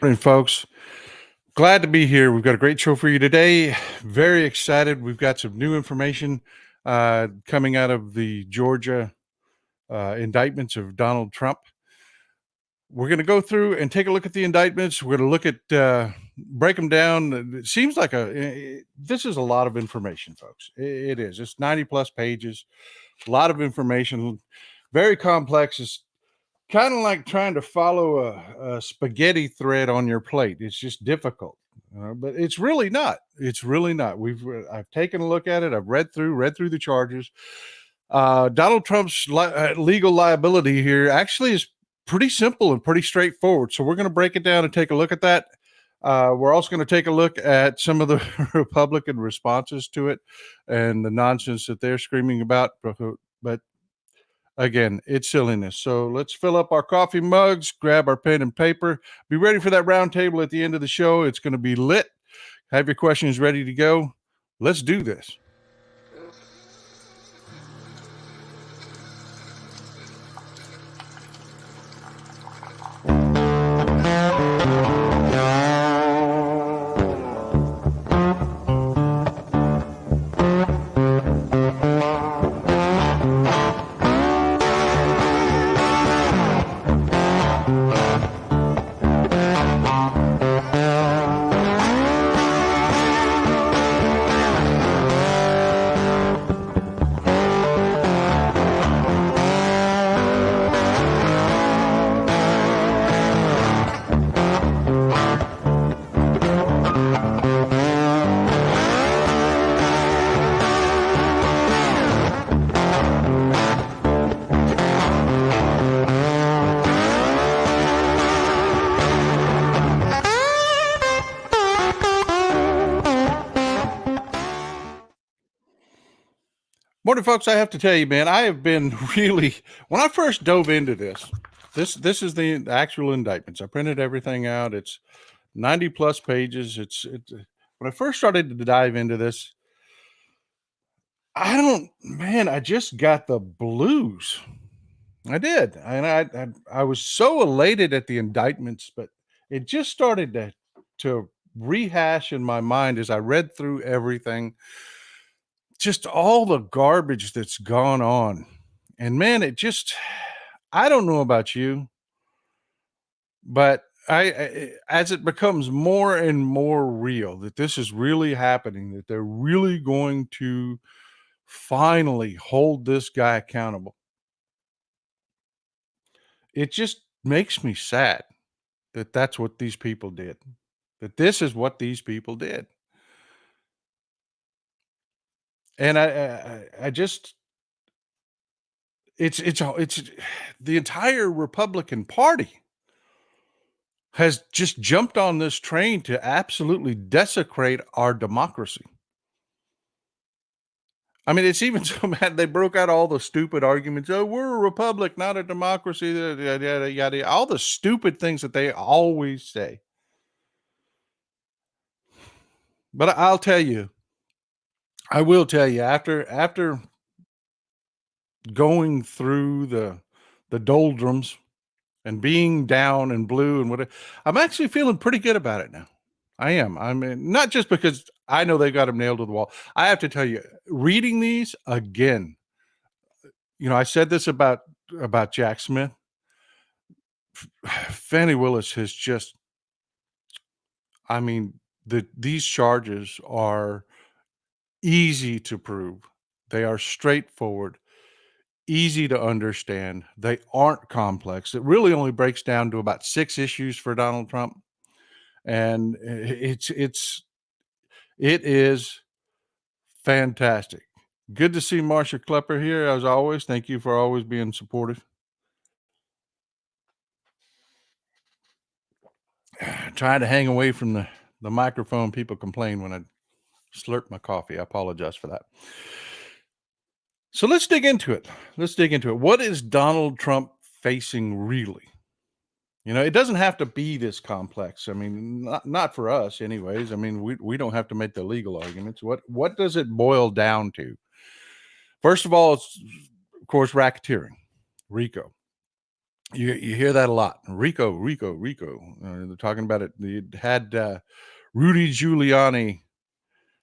Morning, folks. Glad to be here. We've got a great show for you today. Very excited. We've got some new information coming out of the Georgia indictments of Donald Trump. We're going to go through and take a look at the indictments. We're going to look at, break them down. It seems like this is a lot of information, folks. It is. It's 90 plus pages, a lot of information, very complex. It's kind of like trying to follow a spaghetti thread on your plate. It's just difficult, but it's really not. It's really not. I've taken a look at it. I've read through the charges. Donald Trump's legal liability here actually is pretty simple and pretty straightforward. So we're going to break it down and take a look at that. We're also going to take a look at some of the Republican responses to it and the nonsense that they're screaming about. But again, it's silliness. So let's fill up our coffee mugs, grab our pen and paper, be ready for that round table at the end of the show. It's going to be lit. Have your questions ready to go. Let's do this. Morning, folks. I have to tell you, man, I have been really, when I first dove into this is the actual indictments. I printed everything out. It's 90 plus pages. When I first started to dive into this, I just got the blues. I did. And I was so elated at the indictments, but it just started to rehash in my mind as I read through everything, just all the garbage that's gone on. And man, I don't know about you, but as it becomes more and more real that this is really happening, that they're really going to finally hold this guy accountable, it just makes me sad that that's what these people did, that this is what these people did. And I just, it's the entire Republican Party has just jumped on this train to absolutely desecrate our democracy. I mean, it's even so bad they broke out all the stupid arguments. Oh, we're a republic, not a democracy. Yada, yada, yada. All the stupid things that they always say. But I will tell you, after going through the doldrums and being down and blue and whatever, I'm actually feeling pretty good about it now. I am. I mean, not just because I know they got him nailed to the wall. I have to tell you, reading these again, I said this about Jack Smith. Fani Willis has just, I mean, these charges are easy to prove. They are straightforward, easy to understand. They aren't complex. It really only breaks down to about 6 issues for Donald Trump. And it is fantastic. Good to see Marsha Klepper here as always. Thank you for always being supportive. Trying to hang away from the microphone. People complain when I slurp my coffee. I apologize for that. So let's dig into it. What is Donald Trump facing really? It doesn't have to be this complex. I mean, not for us anyways. I mean, we don't have to make the legal arguments. What does it boil down to? First of all, it's, of course, racketeering, RICO. You hear that a lot. RICO, RICO, RICO. They're talking about it. They had Rudy Giuliani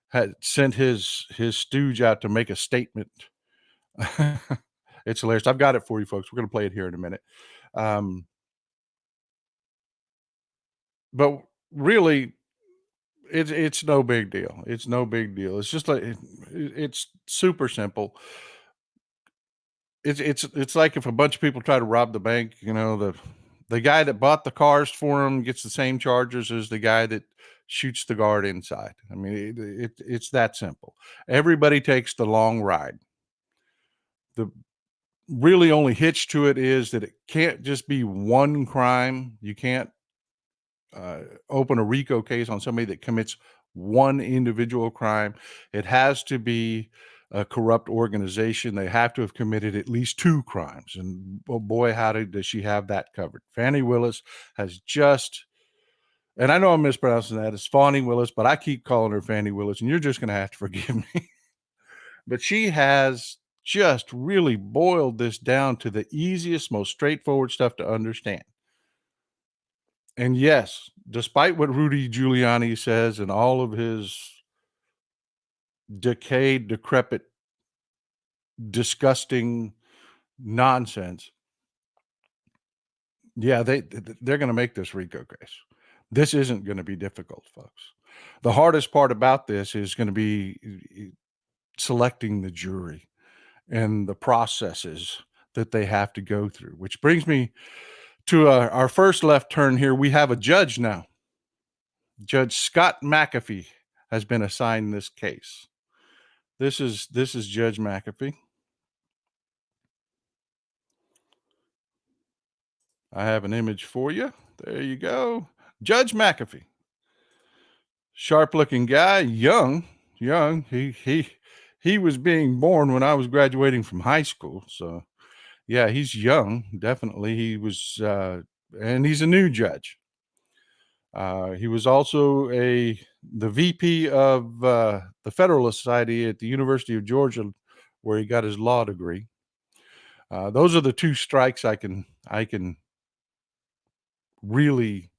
had sent his stooge out to make a statement. It's hilarious. I've got it for you folks. We're going to play it here in a minute. Um, but really, it's no big deal. It's no big deal. It's just like it's super simple. It's like if a bunch of people try to rob the bank, the guy that bought the cars for them gets the same charges as the guy that shoots the guard inside. I mean, it's that simple. Everybody takes the long ride. The really only hitch to it is that it can't just be one crime. You can't open a RICO case on somebody that commits one individual crime. It has to be a corrupt organization. They have to have committed at least two crimes. And oh boy, does she have that covered. Fani Willis has just, and I know I'm mispronouncing that. It's Fani Willis, but I keep calling her Fani Willis, and you're just going to have to forgive me. But she has just really boiled this down to the easiest, most straightforward stuff to understand. And yes, despite what Rudy Giuliani says and all of his decayed, decrepit, disgusting nonsense, yeah, they're going to make this RICO case. This isn't going to be difficult, folks. The hardest part about this is going to be selecting the jury and the processes that they have to go through, which brings me to our first left turn here. We have a judge now. Judge Scott McAfee has been assigned this case. This is Judge McAfee. I have an image for you. There you go. Judge McAfee. Sharp-looking guy, young. He was being born when I was graduating from high school. So, yeah, he's young. Definitely. He was and he's a new judge. He was also the VP of the Federalist Society at the University of Georgia, where he got his law degree. Those are the two strikes I can really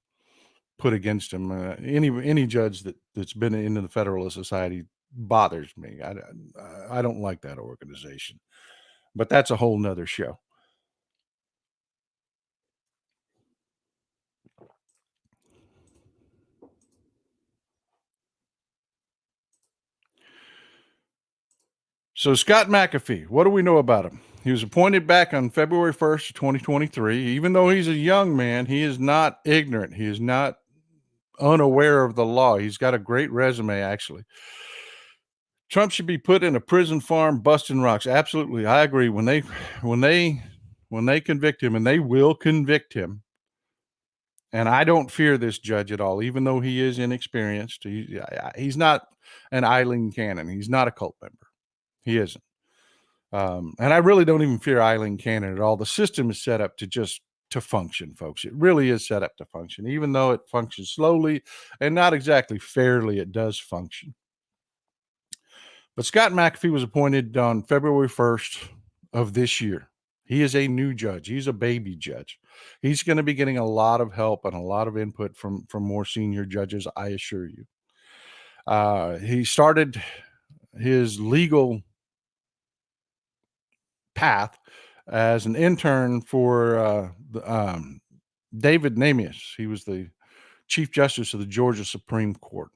put against him. Any judge that's been into the Federalist Society bothers me. I don't like that organization, but that's a whole nother show. So Scott McAfee, what do we know about him? He was appointed back on February 1st, 2023. Even though he's a young man, he is not ignorant. He is not unaware of the law. He's got a great resume, actually. Trump should be put in a prison farm busting rocks. Absolutely. I agree. When they convict him, and they will convict him, and I don't fear this judge at all, even though he is inexperienced. He's not an Eileen Cannon. He's not a cult member. He isn't. And I really don't even fear Eileen Cannon at all. The system is set up to function, folks. It really is set up to function. Even though it functions slowly and not exactly fairly, it does function. But Scott McAfee was appointed on February 1st of this year. He is a new judge. He's a baby judge. He's going to be getting a lot of help and a lot of input from more senior judges, I assure you. He started his legal path as an intern for David Namias. He was the Chief Justice of the Georgia Supreme Court.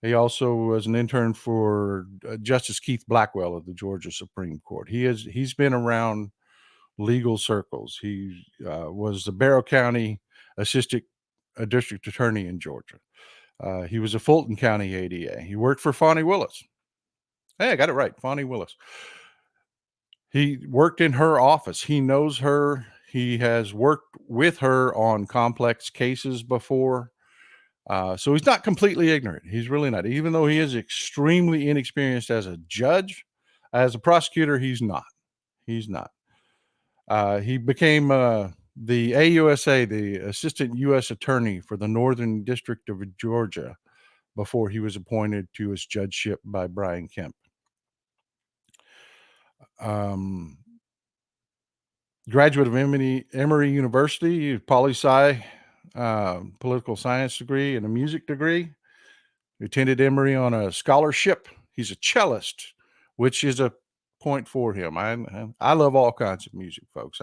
He also was an intern for Justice Keith Blackwell of the Georgia Supreme Court. He's been around legal circles. He was the Barrow County Assistant District Attorney in Georgia. He was a Fulton County ADA. He worked for Fani Willis. Hey, I got it right, Fani Willis. He worked in her office. He knows her. He has worked with her on complex cases before. So he's not completely ignorant. He's really not. Even though he is extremely inexperienced as a judge, as a prosecutor, he's not. He's not. He became the AUSA, the Assistant U.S. Attorney for the Northern District of Georgia, before he was appointed to his judgeship by Brian Kemp. graduate of Emory University, poli-sci, political science degree, and a music degree. He attended Emory on a scholarship. He's a cellist, which is a point for him. I love all kinds of music, folks.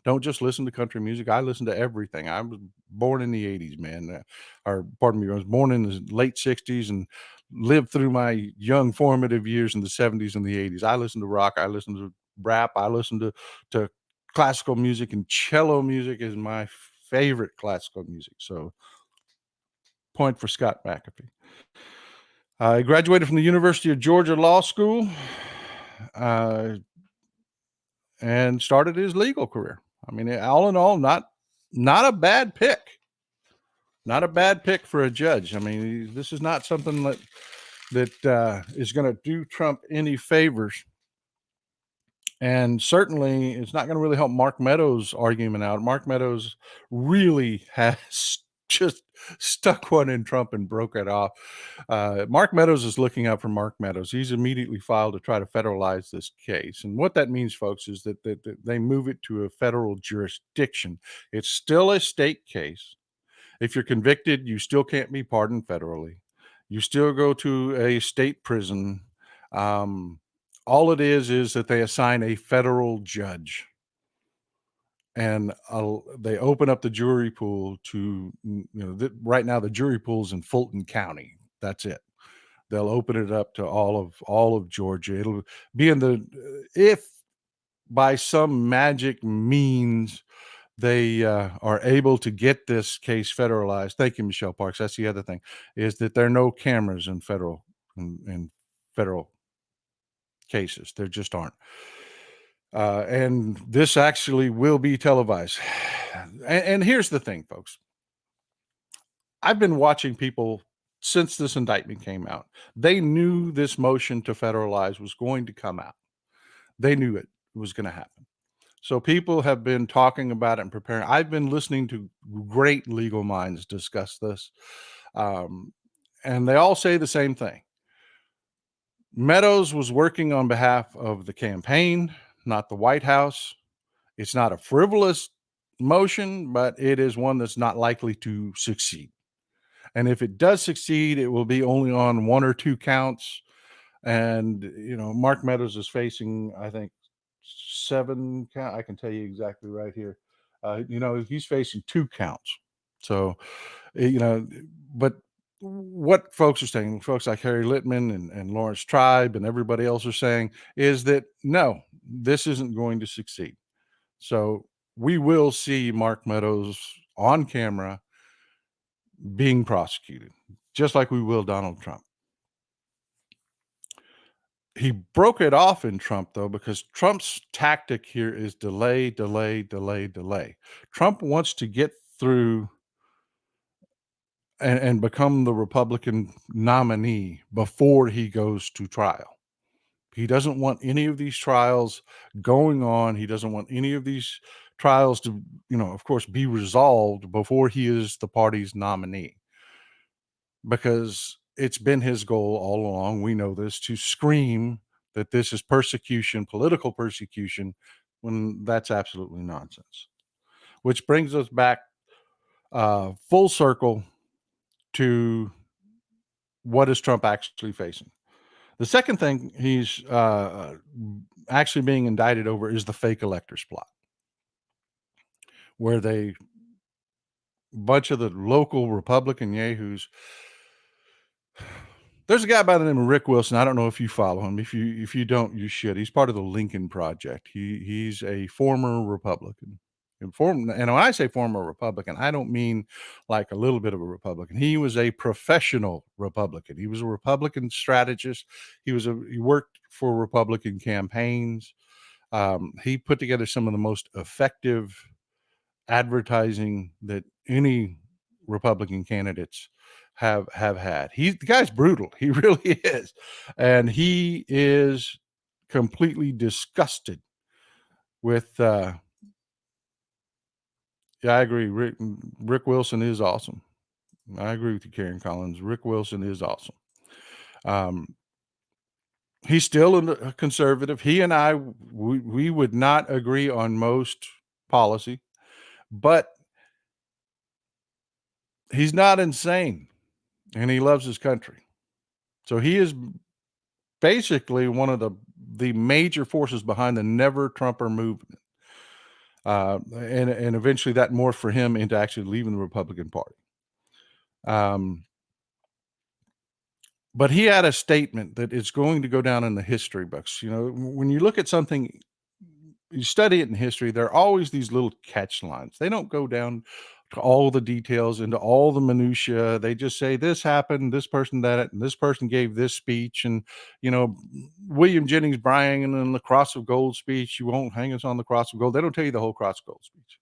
Don't just listen to country music. I listen to everything. I was born in the 80s, man. Or pardon me, I was born in the late 60s and lived through my young formative years in the 70s and the 80s. I listen to rock. I listen to rap. I listen to classical music, and cello music is my favorite classical music. So, point for Scott McAfee. He graduated from the University of Georgia Law School uh, and started his legal career. I mean, all in all, not a bad pick. Not a bad pick for a judge. I mean, this is not something that is going to do Trump any favors. And certainly, it's not going to really help Mark Meadows' argument out. Mark Meadows really has just stuck one in Trump and broke it off. Mark Meadows is looking out for Mark Meadows. He's immediately filed to try to federalize this case. And what that means, folks, is that they move it to a federal jurisdiction. It's still a state case. If you're convicted, you still can't be pardoned federally. You still go to a state prison. All it is that they assign a federal judge, and they open up the jury pool to, right now the jury pool's in Fulton County. That's it. They'll open it up to all of Georgia. It'll be if by some magic means they are able to get this case federalized. Thank you, Michelle Parks. That's the other thing, is that there are no cameras in federal cases. There just aren't. And this actually will be televised. And here's the thing, folks. I've been watching people since this indictment came out. They knew this motion to federalize was going to come out. They knew it was going to happen. So people have been talking about it and preparing. I've been listening to great legal minds discuss this. And they all say the same thing. Meadows was working on behalf of the campaign, not the White House. It's not a frivolous motion, but it is one that's not likely to succeed. And if it does succeed, it will be only on one or two counts. And, Mark Meadows is facing, I think, 7 count. I can tell you exactly right here. He's facing 2 counts. So, but what folks are saying, folks like Harry Littman and Lawrence Tribe and everybody else are saying is that no, this isn't going to succeed. So we will see Mark Meadows on camera being prosecuted, just like we will Donald Trump. He broke it off in Trump, though, because Trump's tactic here is delay, delay, delay, delay. Trump wants to get through and become the Republican nominee before he goes to trial. He doesn't want any of these trials going on. He doesn't want any of these trials to, of course, be resolved before he is the party's nominee, because it's been his goal all along. We know this, to scream that this is persecution, political persecution, when that's absolutely nonsense. Which brings us back full circle to what is Trump actually facing. The second thing he's actually being indicted over is the fake electors plot, where bunch of the local Republican yahoos. There's a guy by the name of Rick Wilson. I don't know if you follow him. If you don't, you should. He's part of the Lincoln Project. He's a former Republican. And when I say former Republican, I don't mean like a little bit of a Republican. He was a professional Republican. He was a Republican strategist. He worked for Republican campaigns. He put together some of the most effective advertising that any Republican candidates have had. The guy's brutal. He really is. And he is completely disgusted with yeah, I agree. Rick Wilson is awesome. I agree with you, Karen Collins. Rick Wilson is awesome. He's still a conservative. He and I, we would not agree on most policy, but he's not insane and he loves his country. So he is basically one of the major forces behind the Never Trumper movement. And eventually that morphed for him into actually leaving the Republican Party. But he had a statement that is going to go down in the history books. You know, when you look at something, you study it in history, there are always these little catch lines. They don't go down to all the details, into all the minutia. They just say this happened, this person that, and this person gave this speech, and you know, William Jennings Bryan and the Cross of Gold speech. You won't hang us on the Cross of Gold. They don't tell you the whole Cross of Gold speech.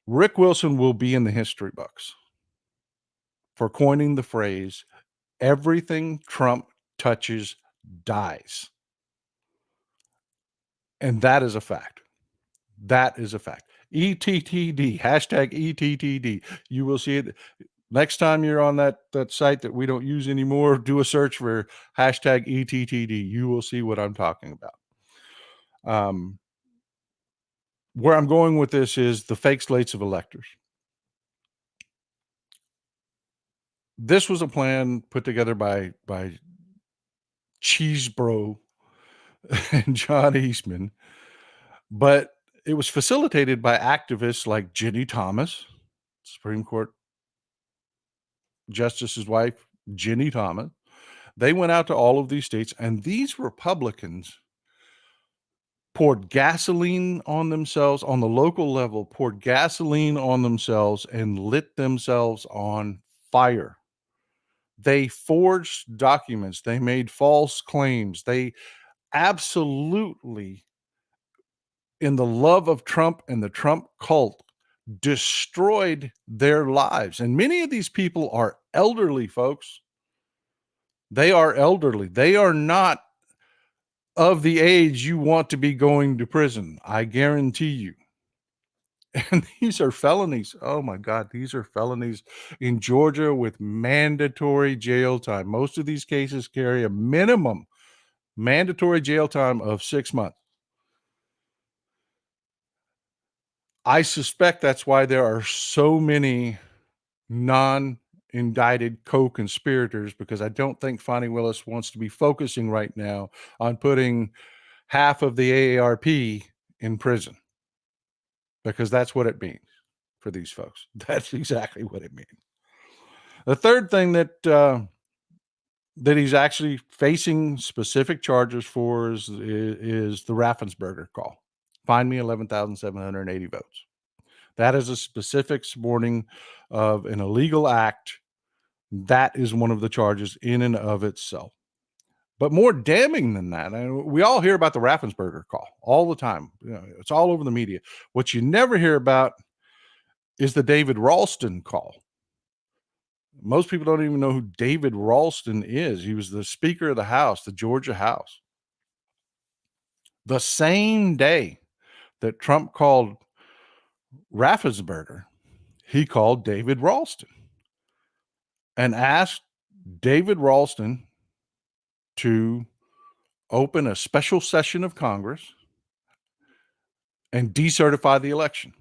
Rick Wilson will be in the history books for coining the phrase, everything Trump touches dies. And that is a fact. That is a fact. ETTD, hashtag ETTD. You will see it next time you're on that site that we don't use anymore. Do a search for hashtag ETTD. You will see what I'm talking about. Where I'm going with this is the fake slates of electors. This was a plan put together by Cheesebro and John Eastman, but it was facilitated by activists like Ginny Thomas, Supreme Court Justice's wife, Ginny Thomas. They went out to all of these states, and these Republicans poured gasoline on themselves on the local level, poured gasoline on themselves, and lit themselves on fire. They forged documents. They made false claims. They absolutely, in the love of Trump and the Trump cult, destroyed their lives. And many of these people are elderly, folks. They are elderly. They are not of the age you want to be going to prison. I guarantee you. And these are felonies. Oh my God, these are felonies in Georgia with mandatory jail time. Most of these cases carry a minimum mandatory jail time of 6 months. I suspect that's why there are so many non-indicted co-conspirators, because I don't think Fani Willis wants to be focusing right now on putting half of the AARP in prison, because that's what it means for these folks. That's exactly what it means. The third thing that he's actually facing specific charges for is the Raffensperger call. Find me 11,780 votes. That is a specific supporting of an illegal act. That is one of the charges in and of itself. But more damning than that, we all hear about the Raffensperger call all the time. You know, it's all over the media. What you never hear about is the David Ralston call. Most people don't even know who David Ralston is. He was the Speaker of the House, the Georgia House. The same day that Trump called Raffensperger, he called David Ralston and asked David Ralston to open a special session of Congress and decertify the election.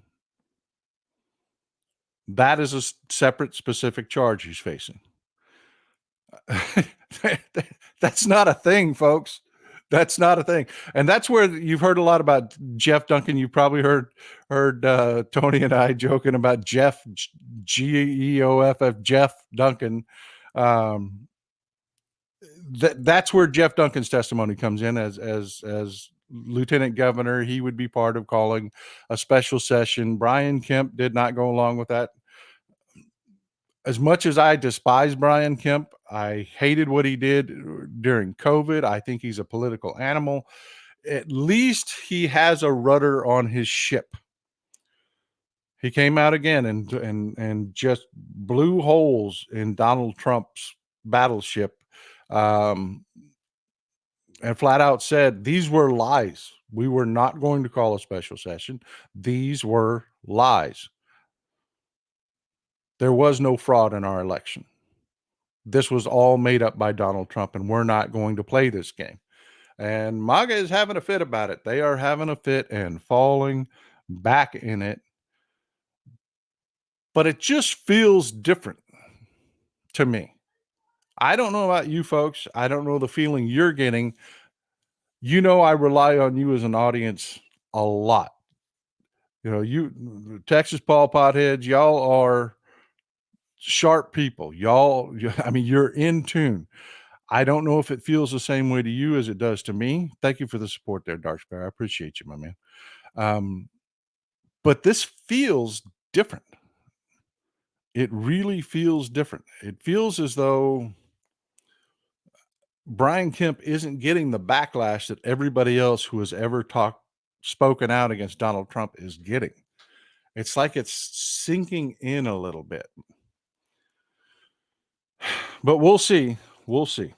That is a separate, specific charge he's facing. That's not a thing, folks. That's not a thing. And that's where you've heard a lot about Jeff Duncan. You've probably heard Tony and I joking about Jeff, Geoff, Jeff Duncan. That's where Jeff Duncan's testimony comes in as lieutenant governor. He would be part of calling a special session. Brian Kemp did not go along with that. As much as I despise Brian Kemp, I hated what he did during COVID. I think he's a political animal. At least he has a rudder on his ship. He came out again and just blew holes in Donald Trump's battleship, and flat out said these were lies. We were not going to call a special session. These were lies. There was no fraud in our election. this was all made up by Donald Trump, and we're not going to play this game. And MAGA is having a fit about it. They are having a fit and falling back in it. But it just feels different to me. I don't know about you folks. I don't know the feeling you're getting. You know, I rely on you as an audience a lot. You know, you Texas Paul Potheads, y'all are sharp people. I mean, you're in tune. I don't know if it feels the same way to you as it does to me. Thank you for the support there, Dark Sparrow. I appreciate you, my man. But this feels different. It really feels different. It feels as though Brian Kemp isn't getting the backlash that everybody else who has ever spoken out against Donald Trump is getting. It's like it's sinking in a little bit. But we'll see. We'll see.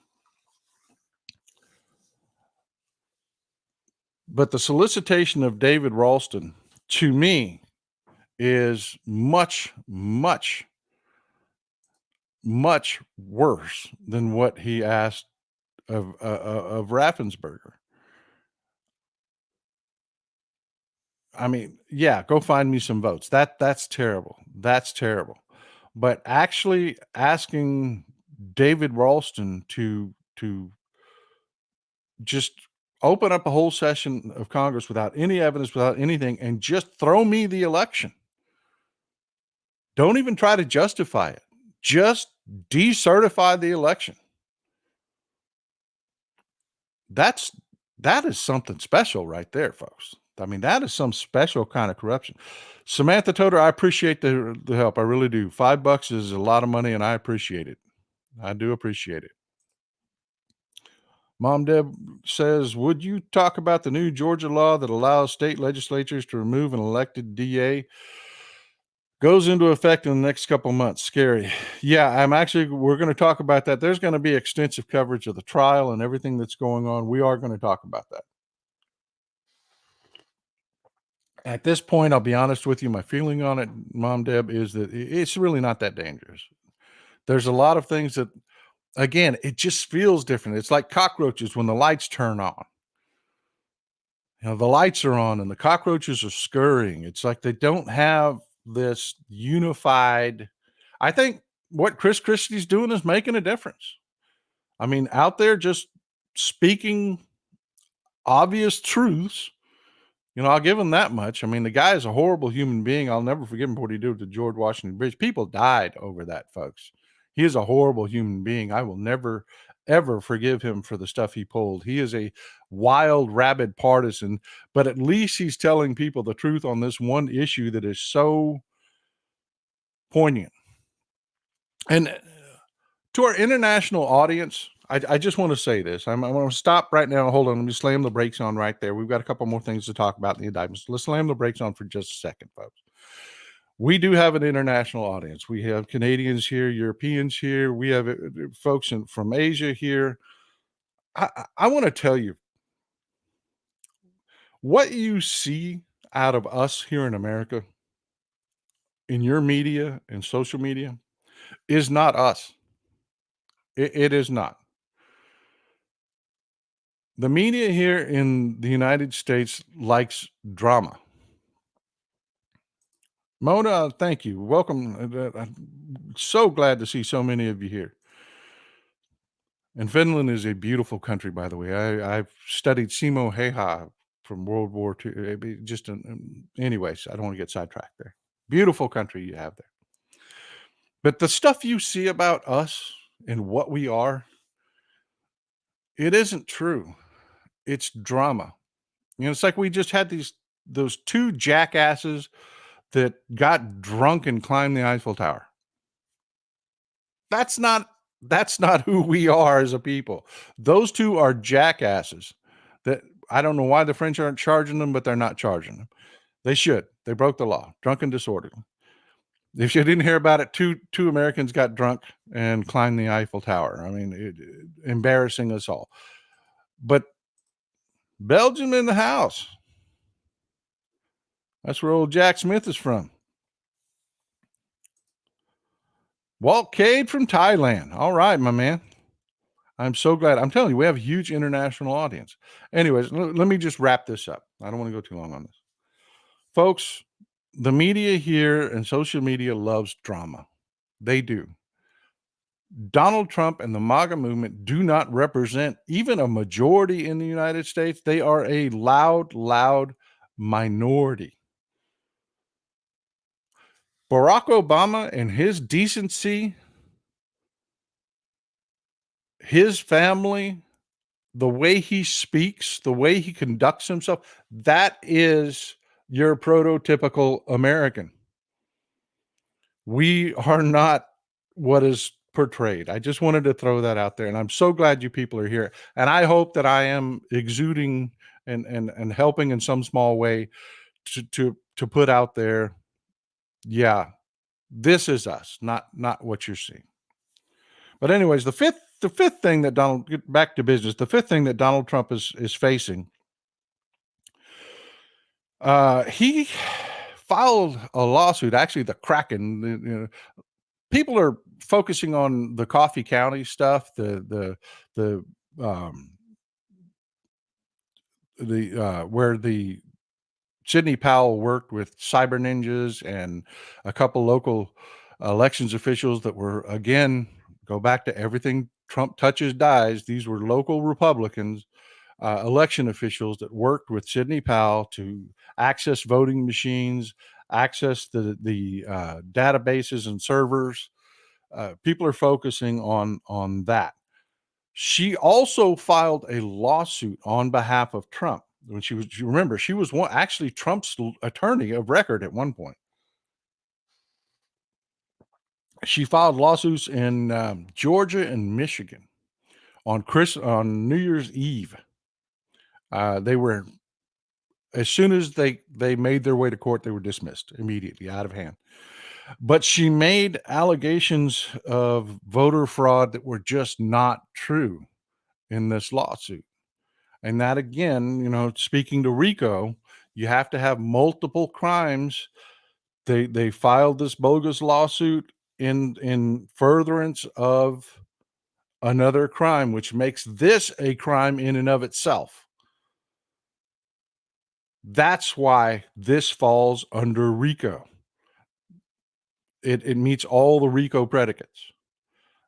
But the solicitation of David Ralston, to me, is much, much, much worse than what he asked of Raffensperger. I mean, yeah, go find me some votes. That's terrible. That's terrible. But actually asking David Ralston to just open up a whole session of Congress without any evidence, without anything, and just throw me the election. Don't even try to justify it. Just decertify the election. That is something special right there, folks. I mean, that is some special kind of corruption. Samantha Toter, I appreciate the help. I really do. $5 is a lot of money, and I appreciate it. I do appreciate it. Mom Deb says, would you talk about the new Georgia law that allows state legislatures to remove an elected DA? Goes into effect in the next couple months. Scary. Yeah, we're going to talk about that. There's going to be extensive coverage of the trial and everything that's going on. We are going to talk about that. At this point, I'll be honest with you, my feeling on it, Mom Deb, is that it's really not that dangerous. There's a lot of things that, again, it just feels different. It's like cockroaches when the lights turn on. You know, the lights are on and the cockroaches are scurrying. It's like they don't have this unified. I think what Chris Christie's doing is making a difference. I mean, out there just speaking obvious truths. You know, I'll give him that much. I mean, the guy is a horrible human being. I'll never forgive him for what he did to George Washington Bridge. People died over that, folks. He is a horrible human being. I will never, ever forgive him for the stuff he pulled. He is a wild, rabid partisan, but at least he's telling people the truth on this one issue that is so poignant. And to our international audience, I just want to say this. I'm going to stop right now. Hold on. Let me slam the brakes on right there. We've got a couple more things to talk about in the indictments. Let's slam the brakes on for just a second, folks. We do have an international audience. We have Canadians here, Europeans here. We have folks from Asia here. I want to tell you, what you see out of us here in America, in your media and social media, is not us. It is not. The media here in the United States likes drama. Mona, thank you. Welcome. I'm so glad to see so many of you here. And Finland is a beautiful country, by the way. I've studied Simo Heha from World War II. Anyways, I don't want to get sidetracked there. Beautiful country you have there. But the stuff you see about us and what we are, it isn't true. It's drama. You know, it's like we just had those two jackasses that got drunk and climbed the Eiffel Tower. That's not who we are as a people. Those two are jackasses that I don't know why the French aren't charging them, but they're not charging them. They should. They broke the law, drunk and disorderly. If you didn't hear about it, two Americans got drunk and climbed the Eiffel Tower. I mean, embarrassing us all. But Belgium in the house. That's where old Jack Smith is from. Walt Cade from Thailand. All right, my man. I'm so glad. I'm telling you, we have a huge international audience. Anyways, let me just wrap this up. I don't want to go too long on this. Folks, the media here and social media loves drama. They do. Donald Trump and the MAGA movement do not represent even a majority in the United States. They are a loud minority. Barack Obama and his decency, his family, the way he speaks, the way he conducts himself, that is your prototypical American. We are not what is portrayed. I just wanted to throw that out there, and I'm so glad you people are here. And I hope that I am exuding and helping in some small way to put out there, yeah, this is us, not what you're seeing. But anyways, the fifth thing that get back to business, the fifth thing that Donald Trump is facing, he filed a lawsuit. Actually, the Kraken. People are focusing on the Coffee County stuff, the where the Sidney Powell worked with cyber ninjas and a couple local elections officials that were, again, go back to everything Trump touches dies. These were local Republicans, election officials that worked with Sidney Powell to access voting machines, access the databases and servers. People are focusing on that. She also filed a lawsuit on behalf of Trump. When you remember, she was actually Trump's attorney of record at one point. She filed lawsuits in Georgia and Michigan on New Year's Eve. They were, as soon as they made their way to court, they were dismissed immediately, out of hand. But she made allegations of voter fraud that were just not true in this lawsuit. And that, again, speaking to RICO, you have to have multiple crimes. They filed this bogus lawsuit in furtherance of another crime, which makes this a crime in and of itself. That's why this falls under RICO. It meets all the RICO predicates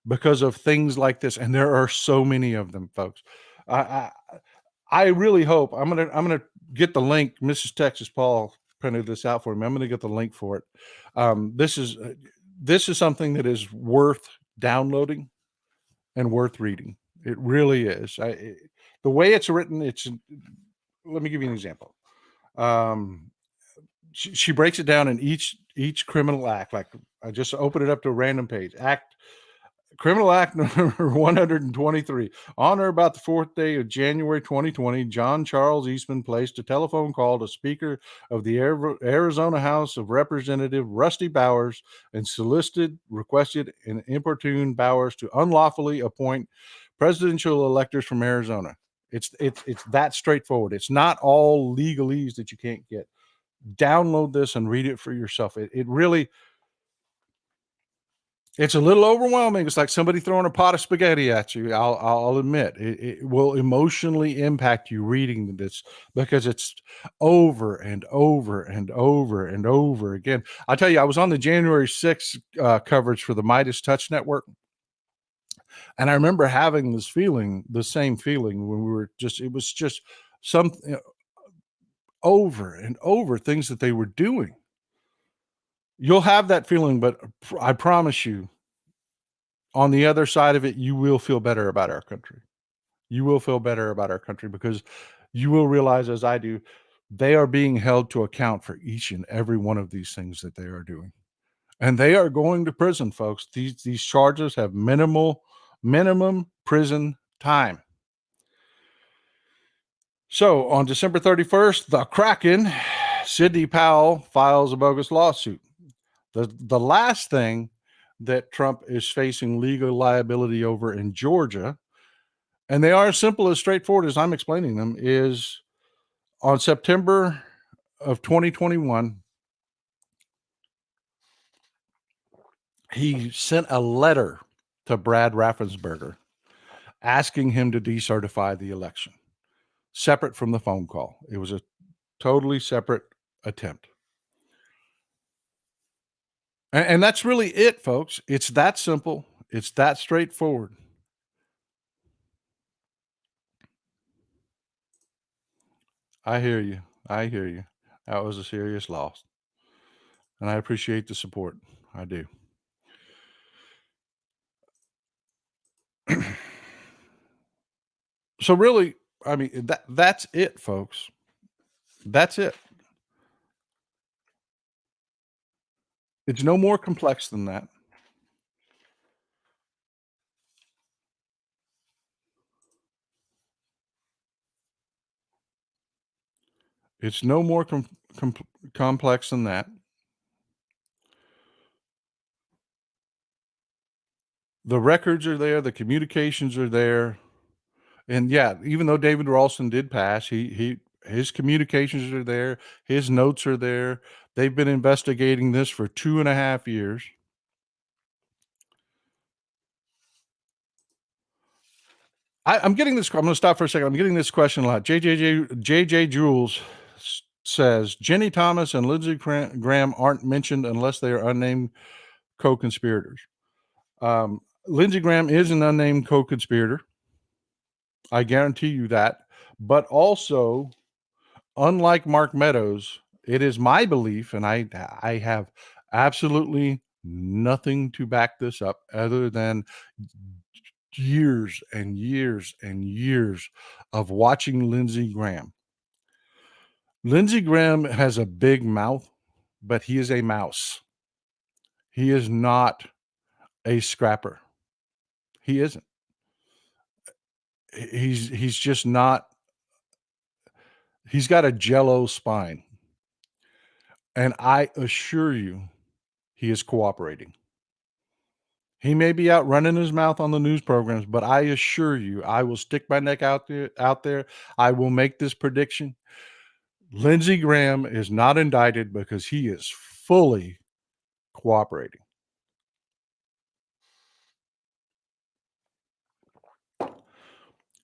because of things like this, and there are so many of them, folks. I really hope I'm gonna get the link. Mrs. Texas Paul printed this out for me. I'm gonna get the link for it. This is something that is worth downloading and worth reading. It really is. The way it's written, let me give you an example. She breaks it down in each criminal act. Like, I just open it up to a random page. Criminal Act number 123. On or about the 4th day of January 2020, John Charles Eastman placed a telephone call to Speaker of the Arizona House of Representative Rusty Bowers and requested, and importuned Bowers to unlawfully appoint presidential electors from Arizona. It's that straightforward. It's not all legalese that you can't get. Download this and read it for yourself. It really, it's a little overwhelming. It's like somebody throwing a pot of spaghetti at you. I'll admit it will emotionally impact you reading this because it's over and over and over and over again. I tell you, I was on the January 6th coverage for the Midas Touch Network, and I remember having the same feeling when it was just something over and over things that they were doing. You'll have that feeling, but I promise you, on the other side of it, you will feel better about our country. You will feel better about our country because you will realize, as I do, they are being held to account for each and every one of these things that they are doing. And they are going to prison, folks. These charges have minimum prison time. So on December 31st, the Kraken, Sidney Powell, files a bogus lawsuit. The last thing that Trump is facing legal liability over in Georgia, and they are as simple as straightforward as I'm explaining them, is on September of 2021, he sent a letter to Brad Raffensperger asking him to decertify the election, separate from the phone call. It was a totally separate attempt. And that's really it, folks. It's that simple. It's that straightforward. I hear you. I hear you. That was a serious loss. And I appreciate the support. I do. So really, I mean, that's it, folks. That's it. It's no more complex than that. It's no more complex than that. The records are there, the communications are there. And yeah, even though David Ralston did pass, his communications are there, his notes are there. They've been investigating this for 2.5 years. I'm getting this. I'm going to stop for a second. I'm getting this question a lot. JJ Jules says Jenny Thomas and Lindsey Graham aren't mentioned unless they are unnamed co-conspirators. Lindsey Graham is an unnamed co-conspirator. I guarantee you that. But also, unlike Mark Meadows, it is my belief, and I have absolutely nothing to back this up other than years and years and years of watching Lindsey Graham. Lindsey Graham has a big mouth, but he is a mouse. He is not a scrapper. He isn't. He's just not. He's got a jello spine. And I assure you, he is cooperating. He may be out running his mouth on the news programs, but I assure you, I will stick my neck out there. I will make this prediction. Lindsey Graham is not indicted because he is fully cooperating.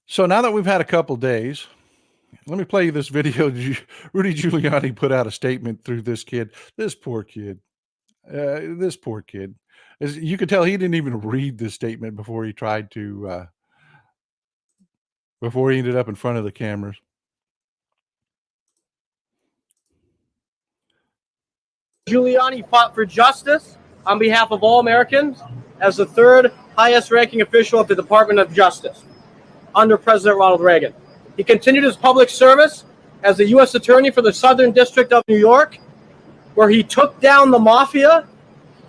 So now that we've had a couple days, let me play you this video. Rudy Giuliani put out a statement through this kid. This poor kid. This poor kid. As you could tell, he didn't even read this statement before he tried to, before he ended up in front of the cameras. Giuliani fought for justice on behalf of all Americans as the third highest ranking official at the Department of Justice under President Ronald Reagan. He continued his public service as the U.S. Attorney for the Southern District of New York, where he took down the mafia,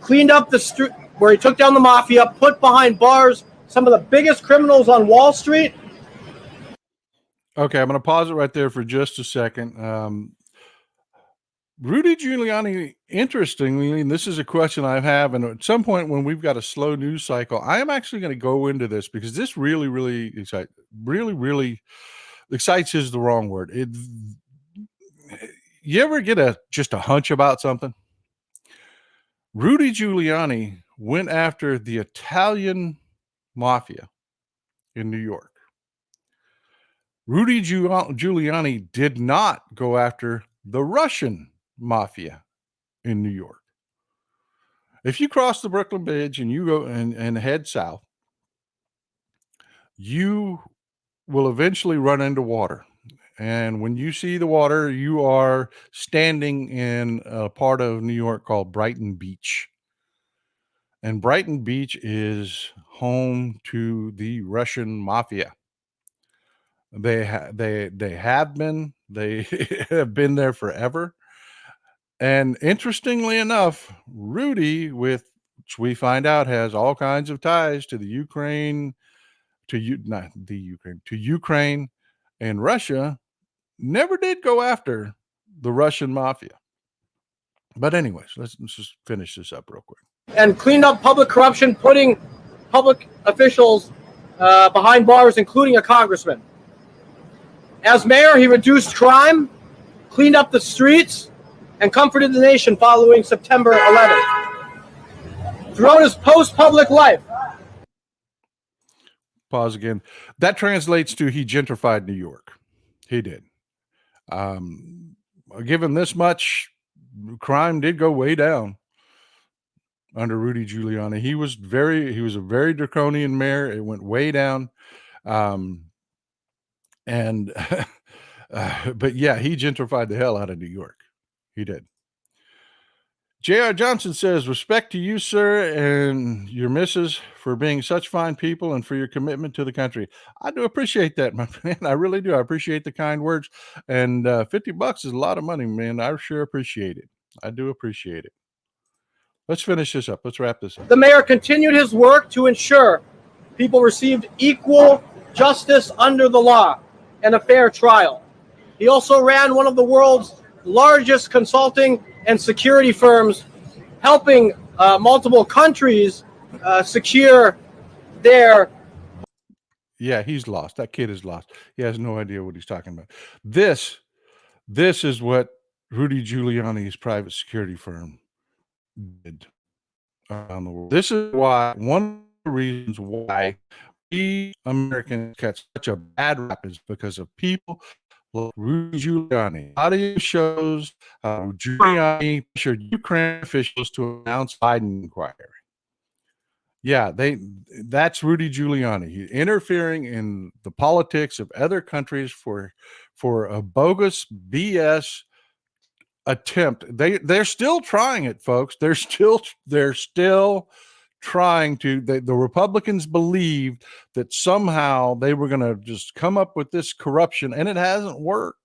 cleaned up the street, where he took down the mafia, put behind bars some of the biggest criminals on Wall Street. Okay, I'm going to pause it right there for just a second. Rudy Giuliani, interestingly, and this is a question I have, and at some point when we've got a slow news cycle, I am actually going to go into this because this really excites is the wrong word. You ever get just a hunch about something? Rudy Giuliani went after the Italian mafia in New York. Rudy Giuliani did not go after the Russian mafia in New York. If you cross the Brooklyn Bridge and you go and head south, you will eventually run into water. And when you see the water, you are standing in a part of New York called Brighton Beach. And Brighton Beach is home to the Russian mafia. They have been, they have been there forever. And interestingly enough, Rudy, which we find out has all kinds of ties to the Ukraine, to Ukraine and Russia, never did go after the Russian mafia. But anyways, let's just finish this up real quick. And cleaned up public corruption, putting public officials behind bars, including a congressman. As mayor, he reduced crime, cleaned up the streets, and comforted the nation following September 11th. Throughout his post-public life, Pause again. That translates to he gentrified New York. He did. Given this much, crime did go way down under Rudy Giuliani. He was a very draconian mayor. It went way down. And but yeah, he gentrified the hell out of New York. He did. J.R. Johnson says, respect to you, sir, and your missus for being such fine people and for your commitment to the country. I do appreciate that, my man. I really do. I appreciate the kind words. And $50 is a lot of money, man. I sure appreciate it. I do appreciate it. Let's finish this up. Let's wrap this up. the mayor continued his work to ensure people received equal justice under the law and a fair trial. He also ran one of the world's largest consulting and security firms, helping multiple countries secure their. Yeah, he's lost. That kid is lost. He has no idea what he's talking about. This is what Rudy Giuliani's private security firm did around the world. This is why, one of the reasons why we Americans catch such a bad rap is because of people like Rudy Giuliani. Audio shows Giuliani pressured Ukraine officials to announce Biden inquiry. Yeah, that's Rudy Giuliani. He's interfering in the politics of other countries for a bogus BS attempt. They're still trying it, folks. They're still trying to. The Republicans believed that somehow they were going to just come up with this corruption, and it hasn't worked.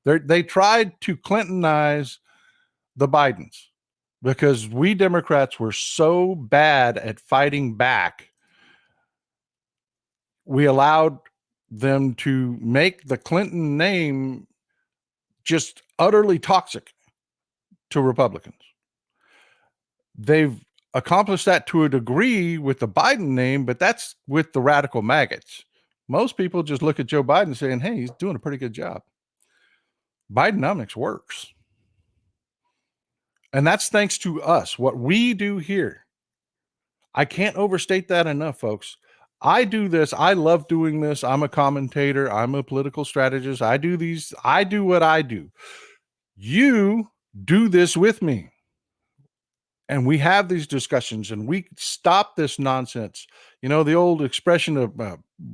They tried to Clintonize the Bidens because we Democrats were so bad at fighting back. We allowed them to make the Clinton name just utterly toxic to Republicans. They've accomplished that to a degree with the Biden name, but that's with the radical maggots. Most people just look at Joe Biden saying, hey, he's doing a pretty good job. Bidenomics works. And that's thanks to us, what we do here. I can't overstate that enough, folks. I do this. I love doing this. I'm a commentator. I'm a political strategist. I do what I do. You do this with me. And we have these discussions and we stop this nonsense. You know, the old expression of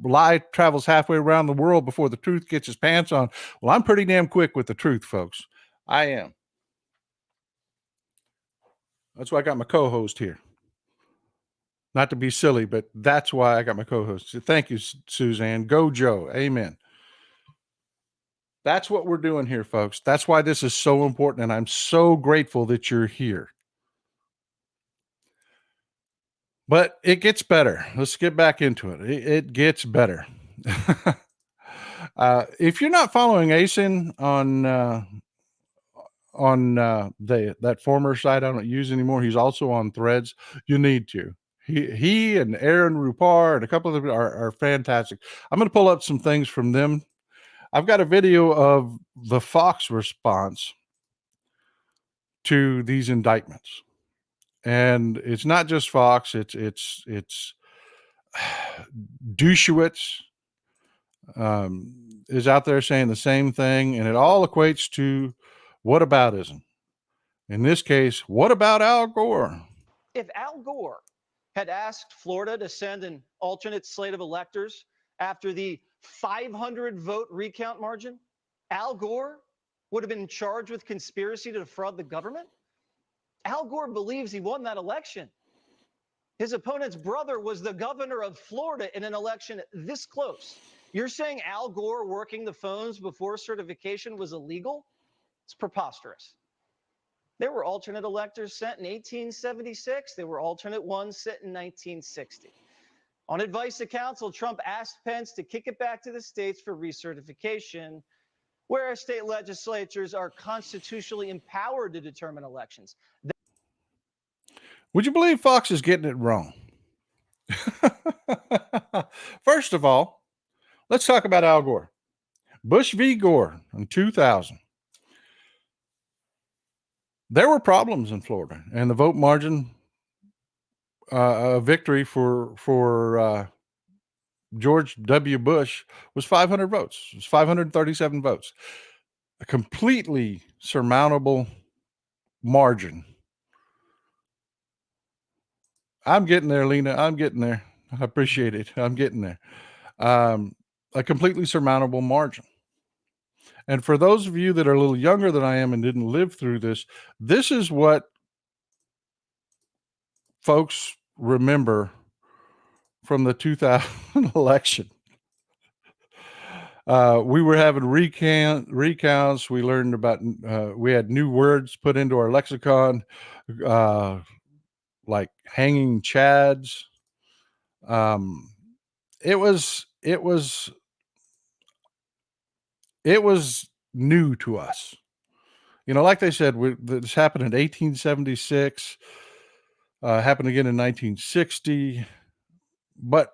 lie travels halfway around the world before the truth gets his pants on. Well, I'm pretty damn quick with the truth, folks. I am. That's why I got my co-host here. Not to be silly, but that's why I got my co-host. Thank you, Suzanne. Go, Joe. Amen. That's what we're doing here, folks. That's why this is so important, and I'm so grateful that you're here. But it gets better. Let's get back into it. It gets better. If you're not following ASIN on that former site I don't use anymore, he's also on Threads. You need to. He and Aaron Rupar and a couple of them are fantastic. I'm going to pull up some things from them. I've got a video of the Fox response to these indictments. And it's not just Fox, it's Dershowitz is out there saying the same thing, and it all equates to whataboutism. In this case, what about Al Gore? If Al Gore had asked Florida to send an alternate slate of electors after the 500 vote recount margin, Al Gore would have been charged with conspiracy to defraud the government? Al Gore believes he won that election. His opponent's brother was the governor of Florida in an election this close. You're saying Al Gore working the phones before certification was illegal? It's preposterous. There were alternate electors sent in 1876. There were alternate ones sent in 1960. On advice of counsel, Trump asked Pence to kick it back to the states for recertification, whereas state legislatures are constitutionally empowered to determine elections. Would you believe Fox is getting it wrong? First of all, let's talk about Al Gore. Bush v. Gore in 2000. There were problems in Florida, and the vote margin a victory for George W. Bush was 500 votes. It was 537 votes, a completely surmountable margin. I'm getting there, Lena. I'm getting there. I appreciate it. I'm getting there. A completely surmountable margin. And for those of you that are a little younger than I am and didn't live through this is what folks remember from the 2000 election. We were having recounts. We learned about, we had new words put into our lexicon, like hanging chads. It was new to us. You know, like they said, this happened in 1876, happened again in 1960. But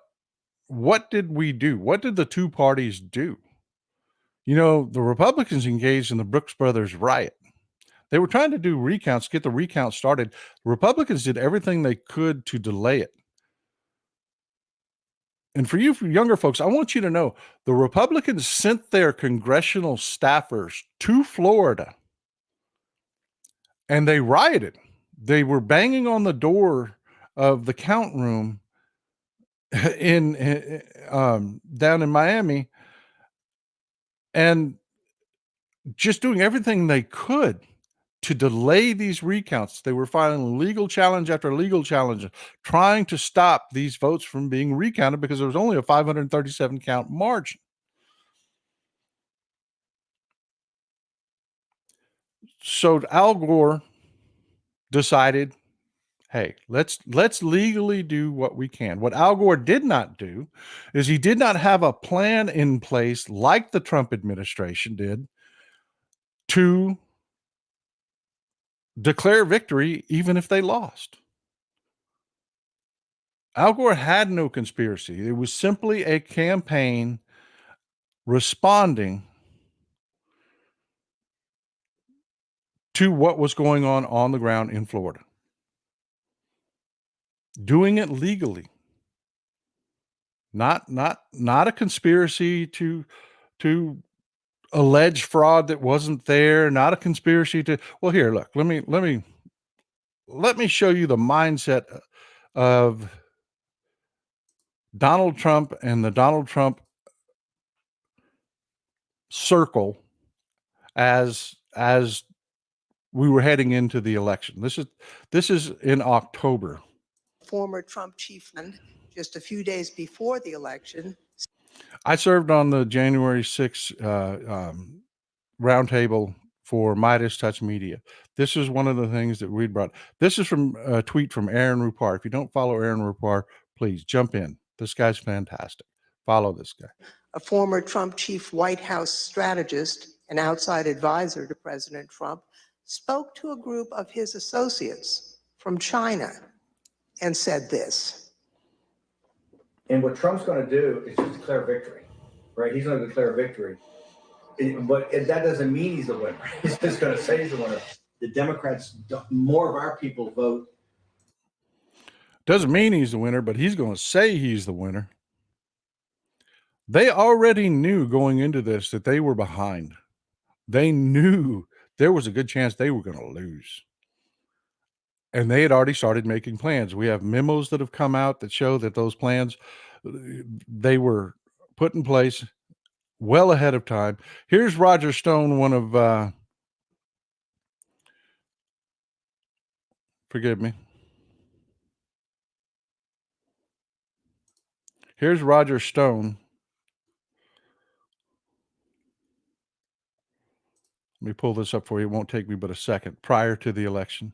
what did we do? What did the two parties do? You know, the Republicans engaged in the Brooks Brothers riot. They were trying to do recounts, get the recount started. The Republicans did everything they could to delay it. And for you younger folks, I want you to know the Republicans sent their congressional staffers to Florida and they rioted. They were banging on the door of the count room down in Miami and just doing everything they could to delay these recounts. They were filing legal challenge after legal challenge, trying to stop these votes from being recounted because there was only a 537 count margin. So Al Gore decided, hey, let's legally do what we can. What Al Gore did not do is he did not have a plan in place like the Trump administration did to declare victory even if they lost. Al Gore had no conspiracy. It was simply a campaign responding to what was going on the ground in Florida. Doing it legally. Not a conspiracy to allege fraud that wasn't there, not a conspiracy to, well, here, look, let me show you the mindset of Donald Trump and the Donald Trump circle as we were heading into the election. This is in October. Former Trump chief, just a few days before the election. I served on the January 6th roundtable for Midas Touch Media. This is one of the things that we brought. This is from a tweet from Aaron Rupar. If you don't follow Aaron Rupar, please jump in. This guy's fantastic. Follow this guy. A former Trump chief White House strategist and outside advisor to President Trump spoke to a group of his associates from China and said this. And what Trump's going to do is just declare victory, right? He's going to declare victory. But that doesn't mean he's the winner. He's just going to say he's the winner. The Democrats, more of our people vote. Doesn't mean he's the winner, but he's going to say he's the winner. They already knew going into this that they were behind. They knew there was a good chance they were going to lose. And they had already started making plans. We have memos that have come out that show that those plans, they were put in place well ahead of time. Here's Roger Stone, one of, forgive me. Here's Roger Stone. Let me pull this up for you. It won't take me but a second. Prior to the election.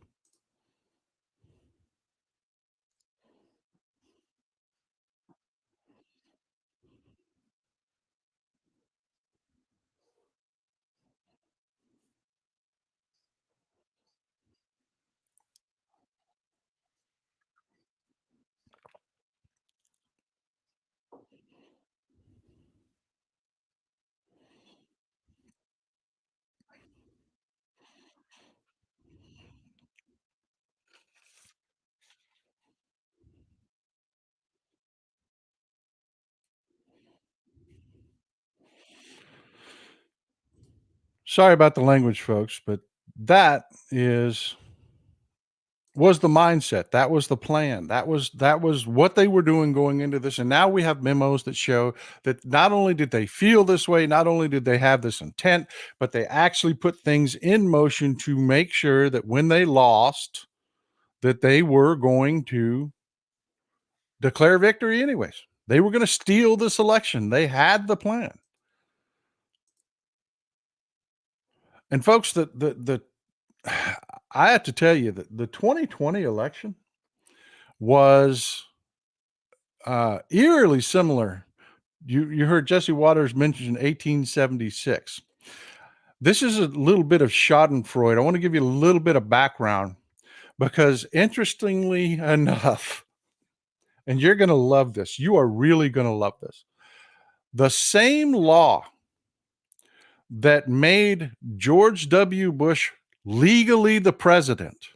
Sorry about the language, folks, but that was the mindset. That was the plan. That was what they were doing going into this. And now we have memos that show that not only did they feel this way, not only did they have this intent, but they actually put things in motion to make sure that when they lost, that they were going to declare victory anyways. They were going to steal this election. They had the plan. And folks, I have to tell you that the 2020 election was eerily similar. You heard Jesse Waters mention 1876. This is a little bit of Schadenfreude. I want to give you a little bit of background because, interestingly enough, and you're going to love this, you are really going to love this. The same law that made George W. Bush legally the president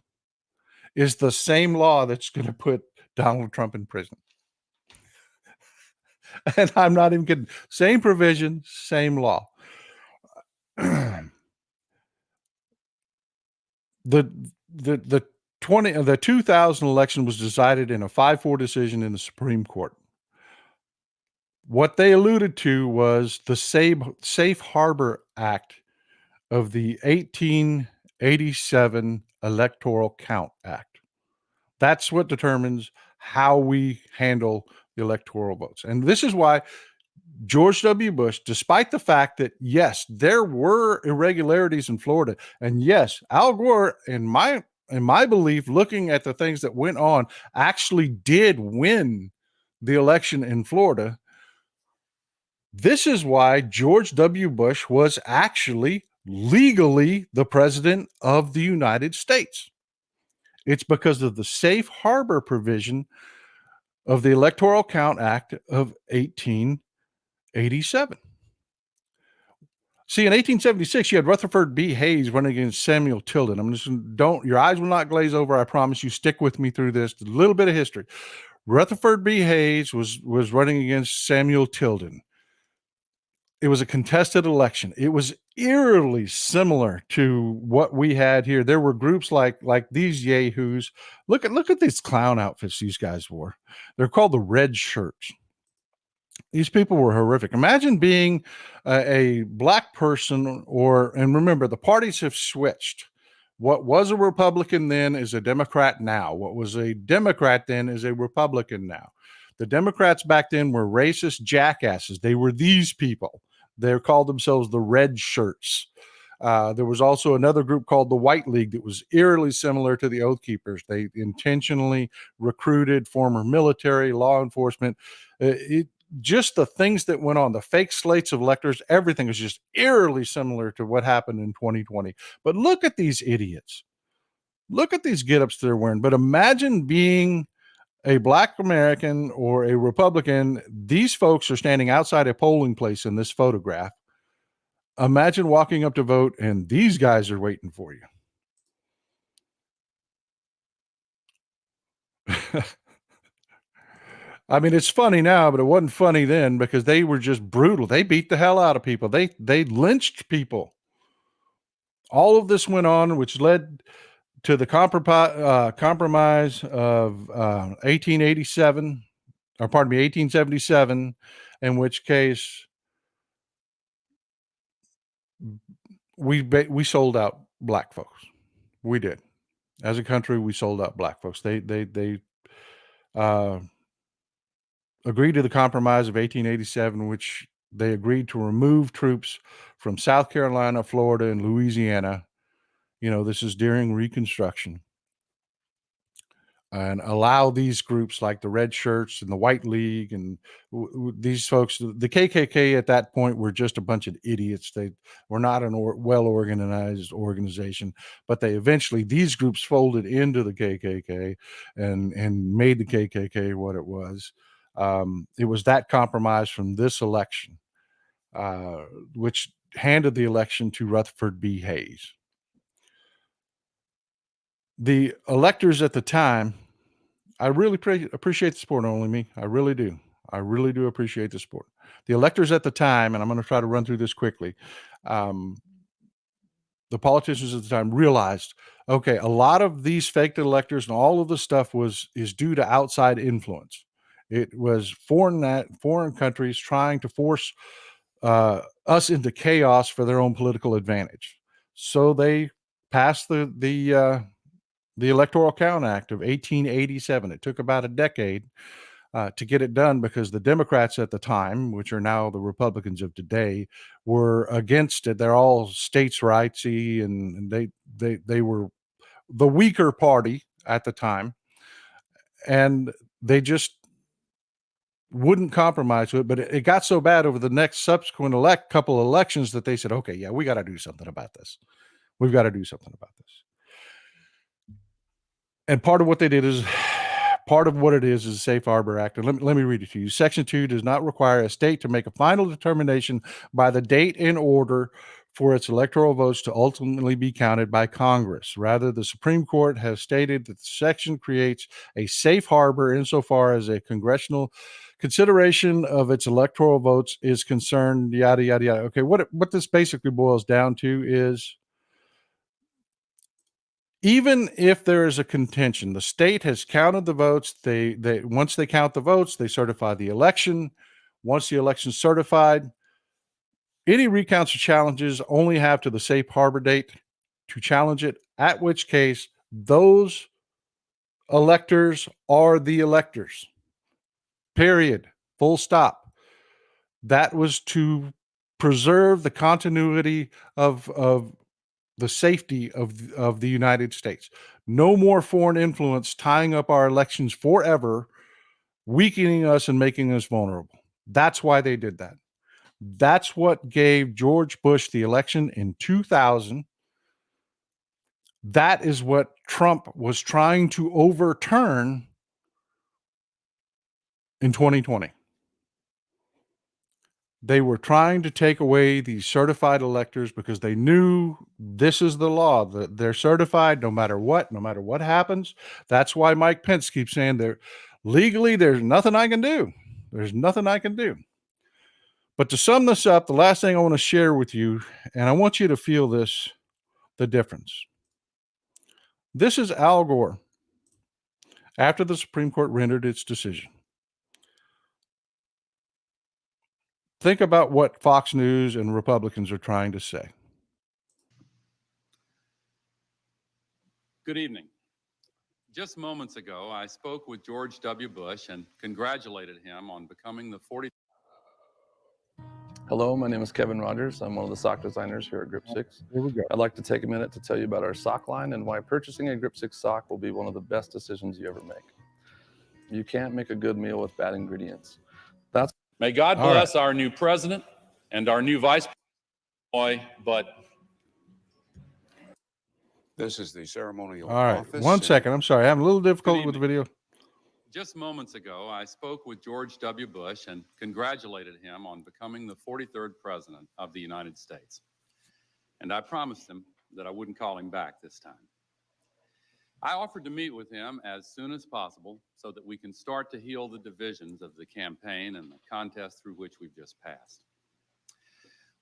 is the same law that's going to put Donald Trump in prison. And I'm not even kidding. Same provision, same law. The 2000 election was decided in a 5-4 decision in the Supreme Court. What they alluded to was the Safe Harbor Act of the 1887 Electoral Count Act. That's what determines how we handle the electoral votes. And this is why George W. Bush, despite the fact that, yes, there were irregularities in Florida, and yes, Al Gore, in my belief, looking at the things that went on, actually did win the election in Florida. This is why George W. Bush was actually legally the president of the United States. It's because of the safe harbor provision of the Electoral Count Act of 1887. See, in 1876, you had Rutherford B. Hayes running against Samuel Tilden. Your eyes will not glaze over. I promise you. Stick with me through this. A little bit of history. Rutherford B. Hayes was running against Samuel Tilden. It was a contested election. It was eerily similar to what we had here. There were groups like these yahoos. Look at these clown outfits these guys wore. They're called the red shirts. These people were horrific. Imagine being a black person, and remember, the parties have switched. What was a Republican then is a Democrat now. What was a Democrat then is a Republican now. The Democrats back then were racist jackasses. They were these people. They called themselves the red shirts. There was also another group called the White League that was eerily similar to the Oath Keepers. They intentionally recruited former military, law enforcement. Just the things that went on, the fake slates of electors, everything is just eerily similar to what happened in 2020. But look at these idiots. Look at these get-ups they're wearing. But imagine being a black American or a Republican. These folks are standing outside a polling place in this photograph. Imagine walking up to vote and these guys are waiting for you. I mean, it's funny now, but it wasn't funny then because they were just brutal. They beat the hell out of people. They lynched people. All of this went on, which led to the compromise of 1877, in which case we sold out black folks. We did. As a country, we sold out black folks. They agreed to the compromise of 1887, which they agreed to remove troops from South Carolina, Florida, and Louisiana. This is during Reconstruction, and allow these groups like the Red Shirts and the White League and these folks. The KKK at that point were just a bunch of idiots. They were not a well-organized organization, but these groups folded into the KKK and made the KKK what it was. It was that compromise from this election, which handed the election to Rutherford B. Hayes. The electors at the time, I really appreciate the support, only me. I really do. I really do appreciate the support. The electors at the time, and I'm going to try to run through this quickly, the politicians at the time realized, okay, a lot of these fake electors and all of the stuff is due to outside influence. It was foreign countries trying to force us into chaos for their own political advantage. So they passed the Electoral Count Act of 1887. It took about a decade to get it done because the Democrats at the time, which are now the Republicans of today, were against it. They're all states' rightsy, and they were the weaker party at the time, and they just wouldn't compromise with it. But it got so bad over the next subsequent couple of elections that they said, okay, yeah, we got to do something about this. We've got to do something about this. And part of what they did is part of what it is a Safe Harbor Act. And let me read it to you. Section 2 does not require a state to make a final determination by the date in order for its electoral votes to ultimately be counted by Congress. Rather, the Supreme Court has stated that the section creates a safe harbor insofar as a congressional consideration of its electoral votes is concerned, yada, yada, yada. Okay, what this basically boils down to is, even if there is a contention, the state has counted the votes. They once they count the votes, they certify the election. Once the election's certified, any recounts or challenges only have to the safe harbor date to challenge it, at which case those electors are the electors. Period. Full stop. That was to preserve the continuity of the safety of the United States. No more foreign influence tying up our elections forever, weakening us and making us vulnerable. That's why they did that. That's what gave George Bush the election in 2000. That is what Trump was trying to overturn in 2020. They were trying to take away these certified electors because they knew this is the law, that they're certified no matter what happens. That's why Mike Pence keeps saying legally, there's nothing I can do. There's nothing I can do. But to sum this up, the last thing I want to share with you, and I want you to feel this, the difference. This is Al Gore after the Supreme Court rendered its decision. Think about what Fox News and Republicans are trying to say. Good evening. Just moments ago, I spoke with George W. Bush and congratulated him on becoming the 40th. Hello, my name is Kevin Rogers. I'm one of the sock designers here at Grip 6. Here we go. I'd like to take a minute to tell you about our sock line and why purchasing a Grip 6 sock will be one of the best decisions you ever make. You can't make a good meal with bad ingredients. May God bless our new president and our new vice president, but this is the ceremonial All right. office. One second. I'm sorry. I'm having a little difficulty with the video. just moments ago, I spoke with George W. Bush and congratulated him on becoming the 43rd president of the United States. And I promised him that I wouldn't call him back this time. I offered to meet with him as soon as possible so that we can start to heal the divisions of the campaign and the contest through which we've just passed.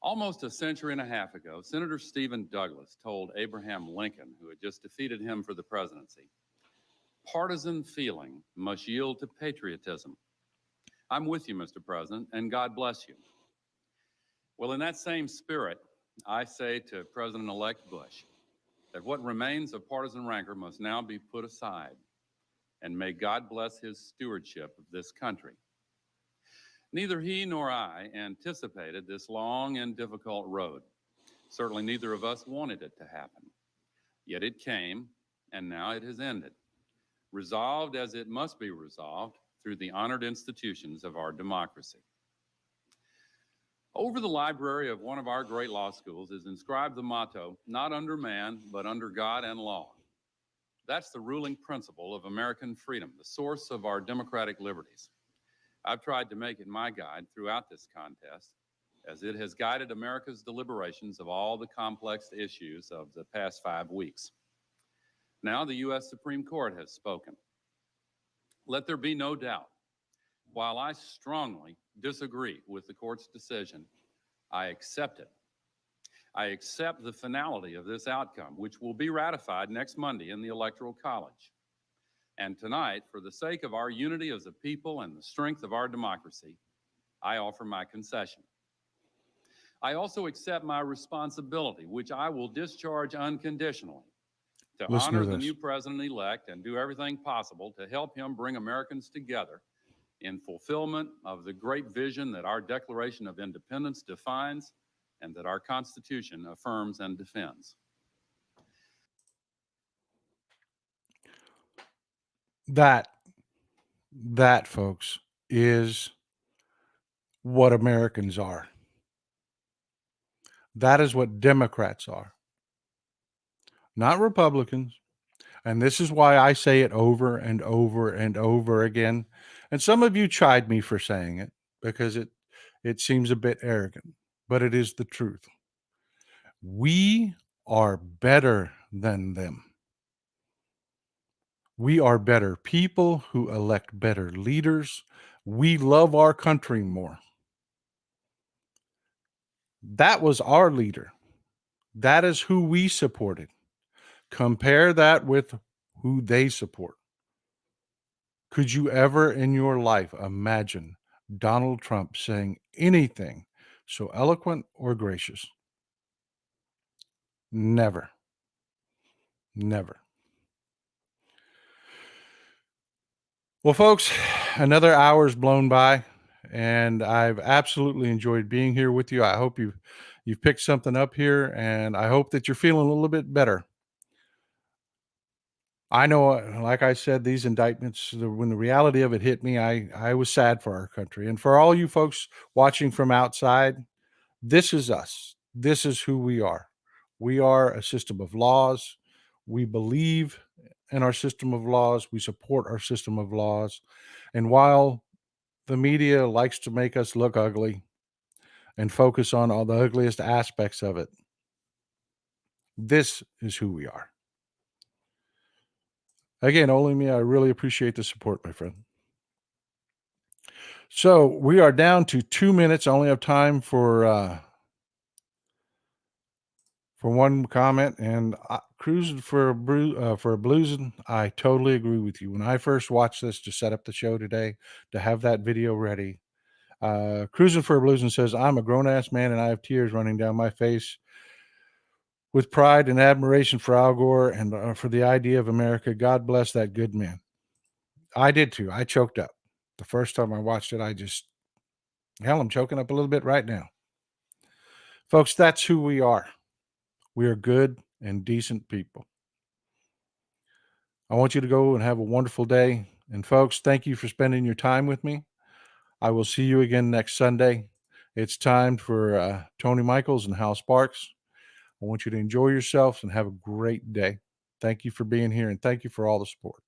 Almost a century and a half ago, Senator Stephen Douglas told Abraham Lincoln, who had just defeated him for the presidency, "Partisan feeling must yield to patriotism." I'm with you, Mr. President, and God bless you. Well, in that same spirit, I say to President-elect Bush that what remains of partisan rancor must now be put aside, and may God bless his stewardship of this country. Neither he nor I anticipated this long and difficult road. Certainly neither of us wanted it to happen. Yet it came, and now it has ended, resolved as it must be resolved through the honored institutions of our democracy. Over the library of one of our great law schools is inscribed the motto, "Not under man, but under God and law." That's the ruling principle of American freedom, the source of our democratic liberties. I've tried to make it my guide throughout this contest, as it has guided America's deliberations of all the complex issues of the past 5 weeks. Now the U.S. Supreme Court has spoken. Let there be no doubt. While I strongly disagree with the court's decision, I accept it. I accept the finality of this outcome, which will be ratified next Monday in the Electoral College. And tonight, for the sake of our unity as a people and the strength of our democracy, I offer my concession. I also accept my responsibility, which I will discharge unconditionally, to Listen to honor the this. new president-elect and do everything possible to help him bring Americans together in fulfillment of the great vision that our Declaration of Independence defines and that our Constitution affirms and defends. That, folks, is what Americans are. That is what Democrats are, not Republicans. And this is why I say it over and over and over again. And some of you chide me for saying it because it seems a bit arrogant, but it is the truth. We are better than them. We are better people who elect better leaders. We love our country more. That was our leader. That is who we supported. Compare that with who they support. Could you ever in your life imagine Donald Trump saying anything so eloquent or gracious? Never. Never. Well, folks, another hour's blown by, and I've absolutely enjoyed being here with you. I hope you've picked something up here, and I hope that you're feeling a little bit better. I know, like I said, these indictments, when the reality of it hit me, I was sad for our country. And for all you folks watching from outside, this is us. This is who we are. We are a system of laws. We believe in our system of laws. We support our system of laws. And while the media likes to make us look ugly and focus on all the ugliest aspects of it, this is who we are. Again, only me, I really appreciate the support, my friend. So we are down to 2 minutes. I only have time for one comment, and cruising for a bluesing. I totally agree with you. When I first watched this to set up the show today, to have that video ready, cruising for a bluesing says, "I'm a grown ass man and I have tears running down my face with pride and admiration for Al Gore and for the idea of America. God bless that good man." I did too. I choked up the first time I watched it. I'm choking up a little bit right now. Folks, that's who we are. We are good and decent people. I want you to go and have a wonderful day. And folks, thank you for spending your time with me. I will see you again next Sunday. It's time for Tony Michaels and Hal Sparks. I want you to enjoy yourselves and have a great day. Thank you for being here, and thank you for all the support.